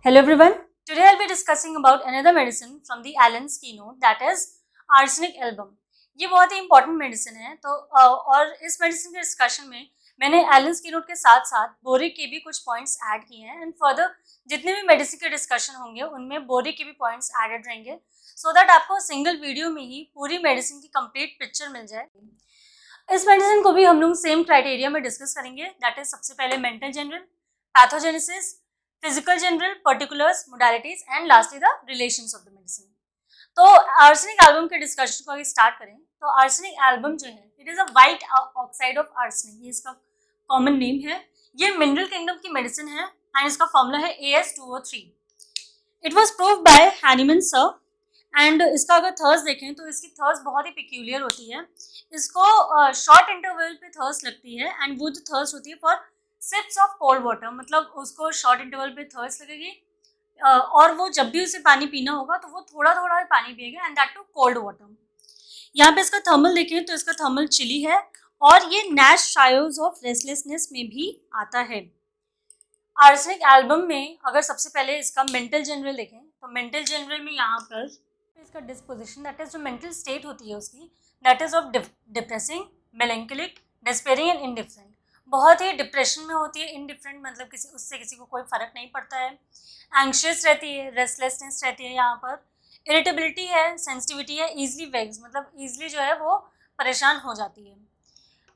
Hello everyone. Today I'll be discussing about another medicine from the Allen's Keynote, that is Arsenic Album. ये बहुत ही important medicine है तो और इस medicine के डिस्कशन में मैंने एलेंस कीनोट के साथ साथ बोरिक के भी कुछ पॉइंट्स ऐड किए हैं एंड फर्दर जितने भी मेडिसिन के डिस्कशन होंगे उनमें बोरिक के भी पॉइंट्स एडेड रहेंगे सो दैट आपको सिंगल वीडियो में ही पूरी मेडिसिन की कंप्लीट पिक्चर मिल जाए। इस मेडिसिन को भी हम लोग सेम क्राइटेरिया में डिस्कस करेंगे, दैट इज सबसे पहले mental general, pathogenesis, physical general, particulars, modalities and lastly the relations of the medicine. तो आर्सेनिक एल्बम के डिस्कशन को अगर स्टार्ट करें तो आर्सेनिक एल्बम जो है it is a white oxide of arsenic, ये इसका कॉमन नेम है। ये मिनरल किंगडम की मेडिसिन है एंड इसका फॉर्मूला है AS2O3। It was proved bye Hahnemann sir and इसका अगर थर्स्ट देखें तो इसकी थर्स्ट बहुत ही पिक्यूलियर होती है। इसको शॉर्ट इंटरवल पे थर्स्ट लगती है एंड वो जो थर्स्ट होती है for sips of cold water, मतलब उसको शॉर्ट इंटरवल पे थर्स्ट लगेगी और वो जब भी उसे पानी पीना होगा तो वो थोड़ा थोड़ा पानी पिएगा and that too cold water. यहाँ पे इसका थर्मल देखें तो इसका थर्मल चिली है और ये नैश ट्रायल्स ऑफ रेस्टलेसनेस में भी आता है। आर्सेनिक एल्बम में अगर सबसे पहले इसका मेंटल जनरल देखें तो मेंटल जनरल में यहाँ पर इसका डिस्पोजिशन, दैट इज जो मेंटल स्टेट होती है उसकी, that is of depressing, melancholic, despairing and indifferent. बहुत ही डिप्रेशन में होती है, इनडिफरेंट मतलब उससे किसी को कोई फर्क नहीं पड़ता है। एंग्शियस रहती है, रेस्टलेसनेस रहती है, यहाँ पर इरिटेबिलिटी है, सेंसिटिविटी है, ईजिली वेग्स मतलब ईजिली जो है वो परेशान हो जाती है।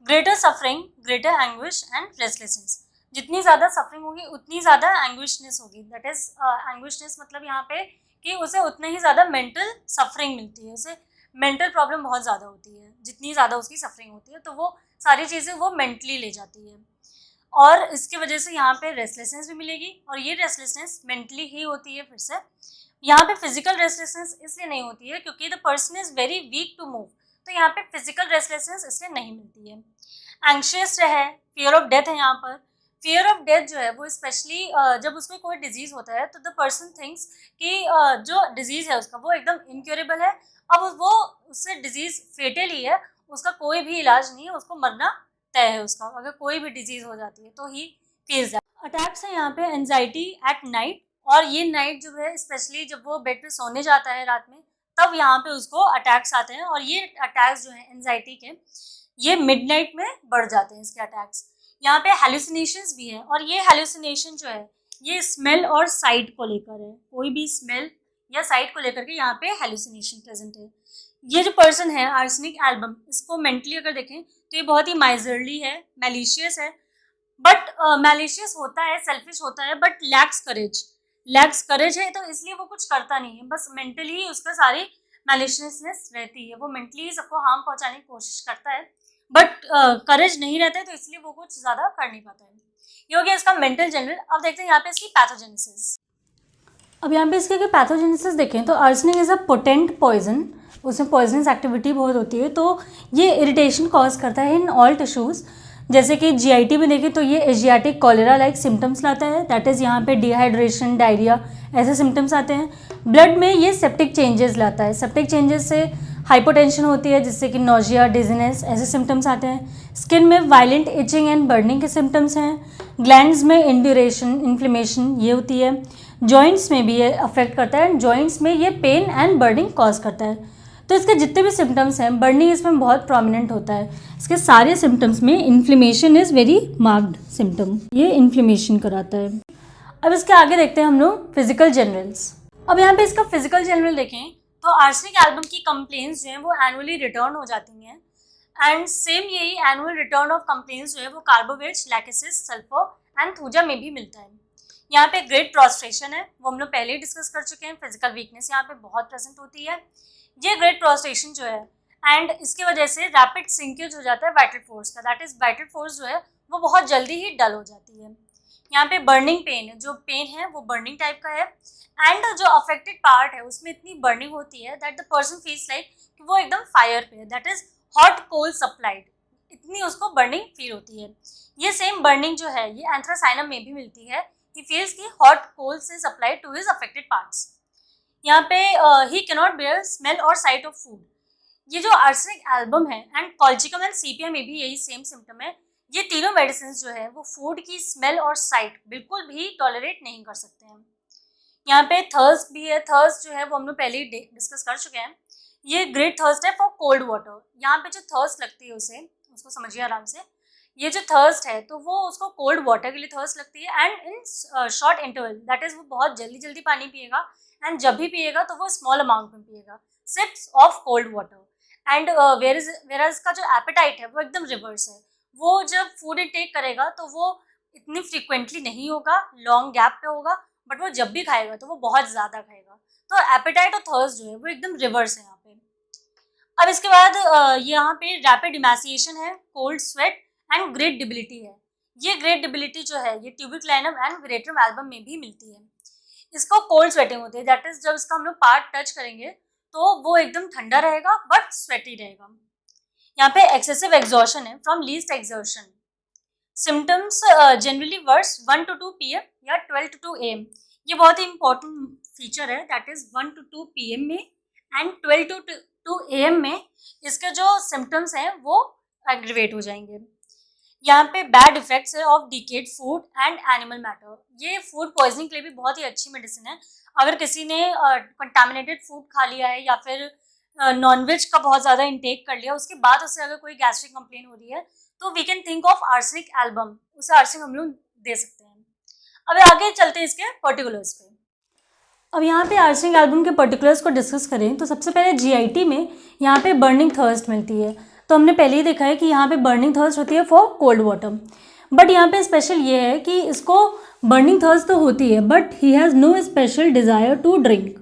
Greater suffering, greater anguish and restlessness, जितनी ज़्यादा सफरिंग होगी उतनी ज़्यादा एंग्विशनेस होगी, दैट इज एंग्विशनेस मतलब यहाँ पे कि उसे उतने ही ज़्यादा मेंटल सफरिंग मिलती है, उसे मेंटल प्रॉब्लम बहुत ज़्यादा होती है, जितनी ज़्यादा उसकी सफरिंग होती है तो वो सारी चीज़ें वो मेंटली ले जाती है और इसकी वजह से यहाँ पे रेस्टलेसनेस भी मिलेगी और ये रेस्टलेसनेस मेंटली ही होती है। फिर से यहाँ पे फिजिकल रेस्टलेसनेस इसलिए नहीं होती है क्योंकि the person is very weak to move, तो यहाँ पे फिजिकल रेस्टलेसनेस इसलिए नहीं मिलती है। एंग्शियस है, फियर ऑफ डेथ है, यहाँ पर फियर ऑफ डेथ जो है वो स्पेशली जब उसमें कोई डिजीज़ होता है तो द पर्सन थिंक्स कि जो डिजीज़ है उसका वो एकदम इनक्योरेबल है, अब वो उससे डिजीज़ फेटल ही है, उसका कोई भी इलाज नहीं है, उसको मरना तय है उसका, अगर कोई भी डिजीज़ हो जाती है तो ही फील्स दैट। अटैक्स है यहाँ पे एंजाइटी एट नाइट, और ये नाइट जो है स्पेशली जब वो बेड पे सोने जाता है रात में तब यहाँ पे उसको अटैक्स आते हैं और ये अटैक्स जो है एंजाइटी के ये मिडनाइट में बढ़ जाते हैं इसके अटैक्स। यहाँ पे हेलुसिनेशंस भी है और ये हेलुसिनेशन जो है ये स्मेल और साइट को लेकर है, कोई भी स्मेल या साइट को लेकर के यहाँ पे हेलुसिनेशन प्रेजेंट है। ये जो पर्सन है आर्सेनिक एल्बम, इसको मेंटली अगर देखें तो ये बहुत ही माइजरली है, मैलिशियस है, बट मैलिशियस होता है, सेल्फिश होता है, बट लैक्स करेज है, तो इसलिए वो कुछ करता नहीं है, बस मेंटली ही उसका सारी मैलिशियसनेस रहती है, वो मेंटली ही सबको हार्म पहुंचाने की कोशिश करता है, बट करेज नहीं रहता है तो इसलिए वो कुछ ज़्यादा कर नहीं पाता है। ये हो गया इसका मेंटल जनरल। अब देखते हैं यहाँ पे इसकी पैथोजेनेसिस। अब यहाँ पे इसके पैथोजेनेसिस देखें तो arsenic is a potent poison, उसमें पॉइजनस एक्टिविटी बहुत होती है, तो ये इरिटेशन कॉज करता है इन ऑल टिश्यूज़। जैसे कि जीआईटी में देखें तो ये एशियाटिक कॉलेरा लाइक सिम्टम्स लाता है, दैट इज़ यहाँ पे डिहाइड्रेशन, डायरिया ऐसे सिम्टम्स आते हैं। ब्लड में ये सेप्टिक चेंजेस लाता है, सेप्टिक चेंजेस से हाइपोटेंशन होती है जिससे कि नोजिया, डिजीनेस ऐसे सिम्टम्स आते हैं। स्किन में वायलेंट इचिंग एंड बर्निंग के सिम्टम्स हैं। ग्लैंड्स में इंड्यूरेशन, इन्फ्लेमेशन ये होती है। जॉइंट्स में भी ये अफेक्ट करता है, जॉइंट्स में ये पेन एंड बर्निंग कॉज करता है। तो इसके जितने भी सिम्टम्स हैं, बर्निंग इसमें बहुत प्रोमिनेंट होता है, इसके सारे सिम्टम्स में inflammation is very marked symptom, ये इन्फ्लेमेशन कराता है। अब इसके आगे देखते हैं हम लोग फिजिकल जनरल्स। अब यहाँ पे इसका फिजिकल जनरल देखें तो आर्सेनिक एल्बम की कंप्लेंट्स जो हैं वो एनुअली रिटर्न हो जाती हैं एंड सेम यही एनुअल रिटर्न ऑफ कंप्लेंट्स जो है वो कार्बोवेट्स, लैकेसिस, सल्फर एंड थूजा में भी मिलता है। यहाँ पे ग्रेट प्रोस्ट्रेशन है, वो हम लोग पहले ही डिस्कस कर चुके हैं। फिजिकल वीकनेस यहाँ पे बहुत प्रेजेंट होती है, ये ग्रेट प्रोस्ट्रेशन जो है, एंड इसकी वजह से रैपिड सिंकेज हो जाता है वाइटल फोर्स का, दैट इज वाइटल फोर्स जो है वो बहुत जल्दी ही डल हो जाती है। यहाँ पे बर्निंग पेन, जो पेन है वो बर्निंग टाइप का है एंड जो अफेक्टेड पार्ट है उसमें इतनी बर्निंग होती है that the person feels like कि वो एकदम फायर पे है, that is hot coal supplied, इतनी उसको बर्निंग फील होती है। ये सेम बर्निंग जो है ये एंथ्रासाइनम में भी मिलती है, ही फील्स की हॉट कोल से supplied to his affected parts. यहाँ पे ही कैनॉट बेयर स्मेल और साइट ऑफ फूड। ये जो आर्सेनिक एल्बम है एंड कॉल्चिकम एंड सीपिया में भी यही सेम सिम्टम है, ये तीनों मेडिसिन जो है वो फूड की स्मेल और साइट बिल्कुल भी टॉलरेट नहीं कर सकते हैं। यहाँ पे थर्स्ट भी है। थर्स्ट जो है वो हम लोग पहले ही डिस्कस कर चुके हैं। ये ग्रेट थर्स्ट है फॉर कोल्ड वाटर। यहाँ पे जो थर्स्ट लगती है उसे उसको समझिए आराम से। ये जो थर्स्ट है तो वो उसको कोल्ड वाटर के लिए थर्स्ट लगती है and in short interval, that is वो बहुत जल्दी जल्दी पानी पिएगा एंड जब भी पिएगा तो वो स्मॉल अमाउंट में पिएगा, sips of cold water. And where का जो एपेटाइट है वो एकदम रिवर्स है। वो जब फूड इनटेक करेगा तो वो इतनी फ्रिक्वेंटली नहीं होगा, लॉन्ग गैप पे होगा, बट वो जब भी खाएगा तो वो बहुत ज़्यादा खाएगा। तो एपेटाइट और थर्स्ट जो है वो एकदम रिवर्स है यहाँ पे। अब इसके बाद यहाँ पे रैपिड इमैसिएशन है, कोल्ड स्वेट एंड ग्रेट डिबिलिटी है। ये ग्रेट डिबिलिटी जो है ये ट्यूबिकुलिनम एंड वेरेट्रम एल्बम में भी मिलती है। इसको कोल्ड स्वेटिंग होती है, दैट इज जब इसका हम लोग पार्ट टच करेंगे तो वो एकदम ठंडा रहेगा बट स्वेटी रहेगा। यहाँ पे एक्सेसिव एग्जॉशन है from least exertion. Symptoms generally worse 1 to 2 PM या 12 to 2 AM। ये बहुत ही इंपॉर्टेंट फीचर है, दैट इज 1 to 2 PM में एंड 12 to 2 AM में इसके जो सिम्टम्स हैं वो एग्रीवेट हो जाएंगे। यहाँ पे बैड इफेक्ट्स है of decade food and animal matter. ये फूड पॉइजनिंग के लिए भी बहुत ही अच्छी मेडिसिन है। अगर किसी ने कंटामिनेटेड फूड खा लिया है या फिर नॉनवेज का बहुत ज़्यादा इंटेक कर लिया, उसके बाद उससे अगर कोई गैस्ट्रिक कंप्लेन हो रही है तो we can think of arsenic album, उसे आर्सेनिक हम लोग दे सकते हैं। अब आगे चलते हैं इसके पर्टिकुलर्स पे। अब यहाँ पे आर्सेनिक एल्बम के पर्टिकुलर्स को डिस्कस करें तो सबसे पहले जीआईटी में यहाँ पे बर्निंग थर्स्ट मिलती है। तो हमने पहले ही देखा है कि यहाँ पे बर्निंग थर्स्ट होती है फॉर कोल्ड वाटर, बट यहाँ पे स्पेशल ये है कि इसको बर्निंग थर्स्ट तो होती है but he has no special desire to drink.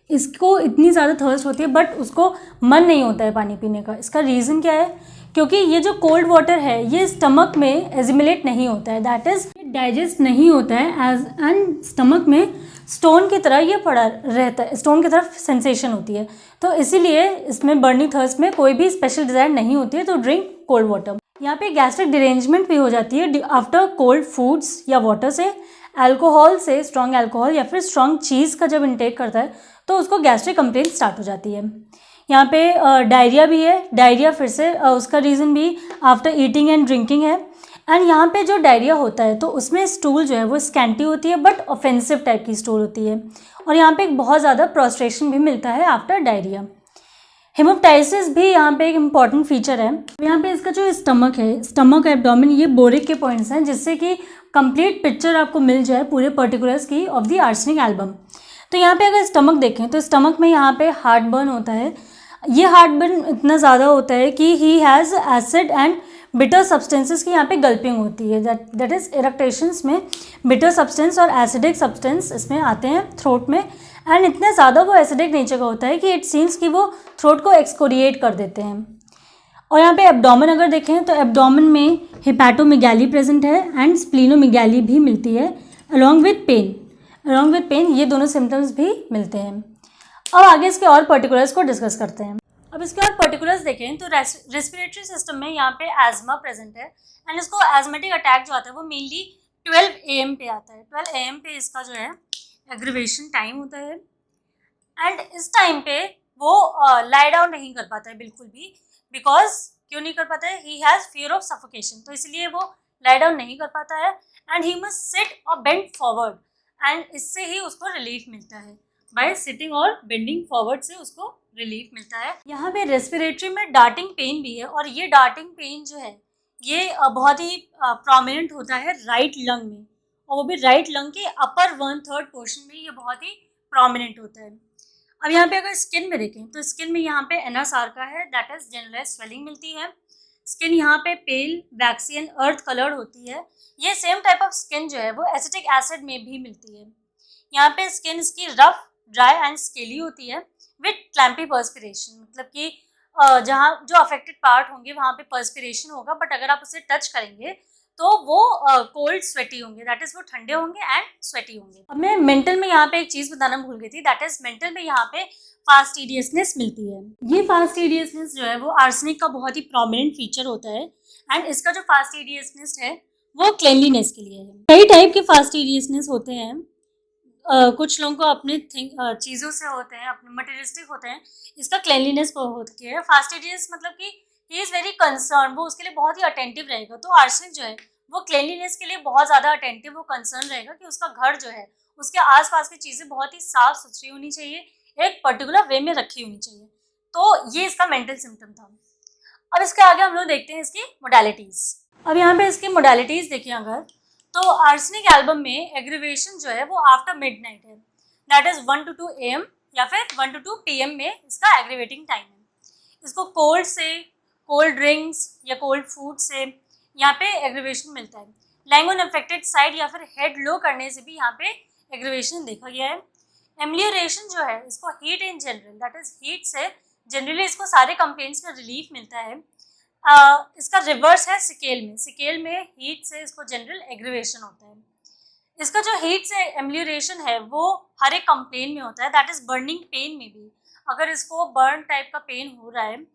इसको इतनी ज़्यादा थर्स्ट होती है बट उसको मन नहीं होता है पानी पीने का। इसका रीज़न क्या है? क्योंकि ये जो कोल्ड वाटर है ये स्टमक में एजिमुलेट नहीं होता है, दैट इज़ डाइजेस्ट नहीं होता है एज एंड स्टमक में स्टोन की तरह ये पड़ा रहता है, स्टोन की तरफ सेंसेशन होती है। तो इसीलिए इसमें बर्निंग थर्स्ट में कोई भी स्पेशल डिज़ायर नहीं होती है तो ड्रिंक कोल्ड वाटर। यहाँ पे गैस्ट्रिक डिरेंजमेंट भी हो जाती है आफ्टर कोल्ड फूड्स या वाटर से। अल्कोहल से, स्ट्रॉन्ग अल्कोहल या फिर स्ट्रॉन्ग चीज़ का जब इंटेक करता है तो उसको गैस्ट्रिक कंप्लेन स्टार्ट हो जाती है। यहाँ पे डायरिया भी है। डायरिया फिर से उसका रीज़न भी आफ्टर ईटिंग एंड ड्रिंकिंग है। एंड यहाँ पे जो डायरिया होता है तो उसमें स्टूल जो है वो स्कैंटी होती है बट ऑफेंसिव टाइप की स्टूल होती है। और यहाँ पे एक बहुत ज़्यादा प्रोस्ट्रेशन भी मिलता है आफ्टर डायरिया। हेमोप्टाइसिस भी यहाँ पे एक इम्पॉर्टेंट फीचर है। यहाँ पे इसका जो स्टमक है, स्टमक एब्डोमेन, ये बोरिक के पॉइंट्स हैं जिससे कि कंप्लीट पिक्चर आपको मिल जाए पूरे पर्टिकुलर्स की ऑफ द आर्सेनिक एल्बम। तो यहाँ पे अगर स्टमक देखें तो स्टमक में यहाँ पे हार्ट बर्न होता है। ये हार्ट बर्न इतना ज़्यादा होता है कि he has acid and bitter substances की यहाँ पे गल्पिंग होती है, दैट इज़ इरेक्टेशंस में बिटर सब्सटेंस और एसिडिक सब्सटेंस इसमें आते हैं थ्रोट में। एंड इतने ज़्यादा वो एसिडिक नेचर का होता है कि इट सीम्स कि वो थ्रोट को एक्सकोरिएट कर देते हैं। और यहाँ पे एब्डोमेन अगर देखें तो एब्डोमेन में हिपैटोमेगैली प्रेजेंट है एंड स्प्लीनोमेगैली भी मिलती है अलॉन्ग विथ पेन। ये दोनों सिम्टम्स भी मिलते हैं। अब आगे इसके और पर्टिकुलर्स को डिस्कस करते हैं। अब इसके और पर्टिकुलर्स देखें तो रेस्पिरेटरी सिस्टम में यहाँ पे एजमा प्रेजेंट है एंड इसको एजमेटिक अटैक जो आता है वो मेनली 12 AM पे आता है। 12 AM पे इसका जो है एग्रीवेशन टाइम होता है एंड इस टाइम पे वो लाई डाउन नहीं कर पाता है बिल्कुल भी। बिकॉज क्यों नहीं कर पाता है? He has fear of suffocation, तो इसलिए वो लाई डाउन नहीं कर पाता है एंड ही मस्ट सिट और बेंड फॉरवर्ड एंड इससे ही उसको रिलीफ मिलता है। बाय सिटिंग और बेंडिंग फॉरवर्ड से उसको रिलीफ मिलता है। यहाँ पे रेस्पिरेटरी में डार्टिंग पेन भी है और ये डार्टिंग पेन जो है ये बहुत ही प्रोमिनेंट होता है राइट लंग में, और वो भी राइट लंग के अपर 1/3 पोर्शन में ये बहुत ही प्रोमिनेंट होता है। अब यहाँ पे अगर स्किन में देखें तो स्किन में यहाँ पे NSR का है, दैट इज जनरलाइज स्वेलिंग मिलती है। स्किन यहाँ पे पेल वैक्सी एंड अर्थ कलर्ड होती है। ये सेम टाइप ऑफ स्किन जो है वो एसिटिक एसिड में भी मिलती है। यहाँ पे स्किन इसकी रफ, ड्राई एंड स्केली होती है विथ क्लैम्पी पर्सपिरेशन, मतलब कि जहाँ जो अफेक्टेड पार्ट होंगे वहाँ पे पर्सपिरेशन होगा, बट अगर आप उसे टच करेंगे तो वो कोल्ड स्वेटी होंगे, दैट इज वो ठंडे होंगे एंड स्वेटी होंगे। अब मैं मेंटल में यहाँ पे एक चीज़ बताना भूल गई थी, दैट इज मेंटल में यहाँ पे फास्टिडियसनेस मिलती है। ये फास्टिडियसनेस जो है वो आर्सेनिक का बहुत ही प्रोमिनेंट फीचर होता है एंड इसका जो फास्टिडियसनेस है वो क्लेनलीनेस के लिए है। कई टाइप के फास्टिडियसनेस होते हैं। कुछ लोगों को अपने चीज़ों से होते हैं, अपने मटेरियलिस्टिक होते हैं। इसका क्लेनलीनेस को होती है। फास्टिडियस मतलब कि ही इज़ वेरी कंसर्न, वो उसके लिए बहुत ही अटेंटिव रहेगा। तो आर्सेनिक जो है वो क्लेनलीनेस के लिए बहुत ज़्यादा अटेंटिव, वो कंसर्न रहेगा कि उसका घर जो है उसके आसपास की चीज़ें बहुत ही साफ सुथरी होनी चाहिए, एक पर्टिकुलर वे में रखी होनी चाहिए। तो ये इसका मेंटल सिम्टम था। अब इसके आगे हम लोग देखते हैं इसकी मोडालिटीज़। अब यहाँ पे इसकी मोडालिटीज़ देखिए अगर, तो आर्सेनिक एल्बम में एग्रीवेशन जो है वो आफ्टर मिडनाइट है, दैट इज़ 1 to 2 AM या फिर 1 to 2 PM में इसका एग्रीवेटिंग टाइम है। इसको कोल्ड से, कोल्ड ड्रिंक्स या कोल्ड फूड से यहाँ पे एग्रीवेशन मिलता है। लाइंग ऑन अफेक्टेड साइड या फिर हेड लो करने से भी यहाँ पे एग्रीवेशन देखा गया है। एम्लियोरेशन जो है इसको heat in general, that is heat से जनरली इसको सारे कंप्लेंट्स में रिलीफ मिलता है। इसका रिवर्स है सिकेल में, सिकेल में हीट से इसको जनरल एग्रीवेशन होता है। इसका जो हीट से एम्लियोरेशन है वो हर एक कंप्लेन में होता है, दैट इज बर्निंग पेन में भी, अगर इसको बर्न टाइप का पेन हो रहा है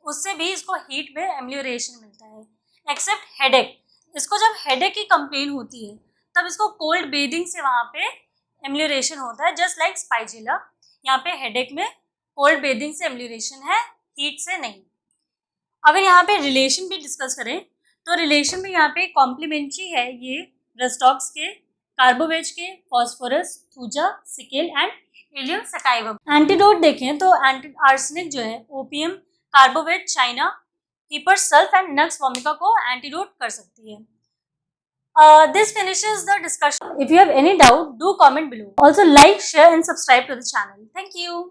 उससे भी इसको हीट में एम्लियोरेशन मिलता है। एक्सेप्ट हेडेक, इसको जब हेडेक की कंप्लेन होती है तब इसको कोल्ड बेदिंग से वहाँ पे एम्लियोरेशन होता है, जस्ट लाइक स्पाइजिला। यहाँ पे हेडेक में कोल्ड बेदिंग से एम्लियोरेशन है, हीट से नहीं। अगर यहाँ पे रिलेशन भी डिस्कस करें तो रिलेशन में यहाँ पे कॉम्प्लीमेंट्री है ये रस्टॉक्स के, कार्बोवेज के, phosphorus, thuja, scale and ileum sativum. Antidote देखें तो आर्सेनिक जो है opium, carbo veg, China, keeper sulph and nux vomica को एंटीडोट कर सकती है। This finishes the discussion. If you have any doubt, do comment below. Also like, share and subscribe to the channel. Thank you.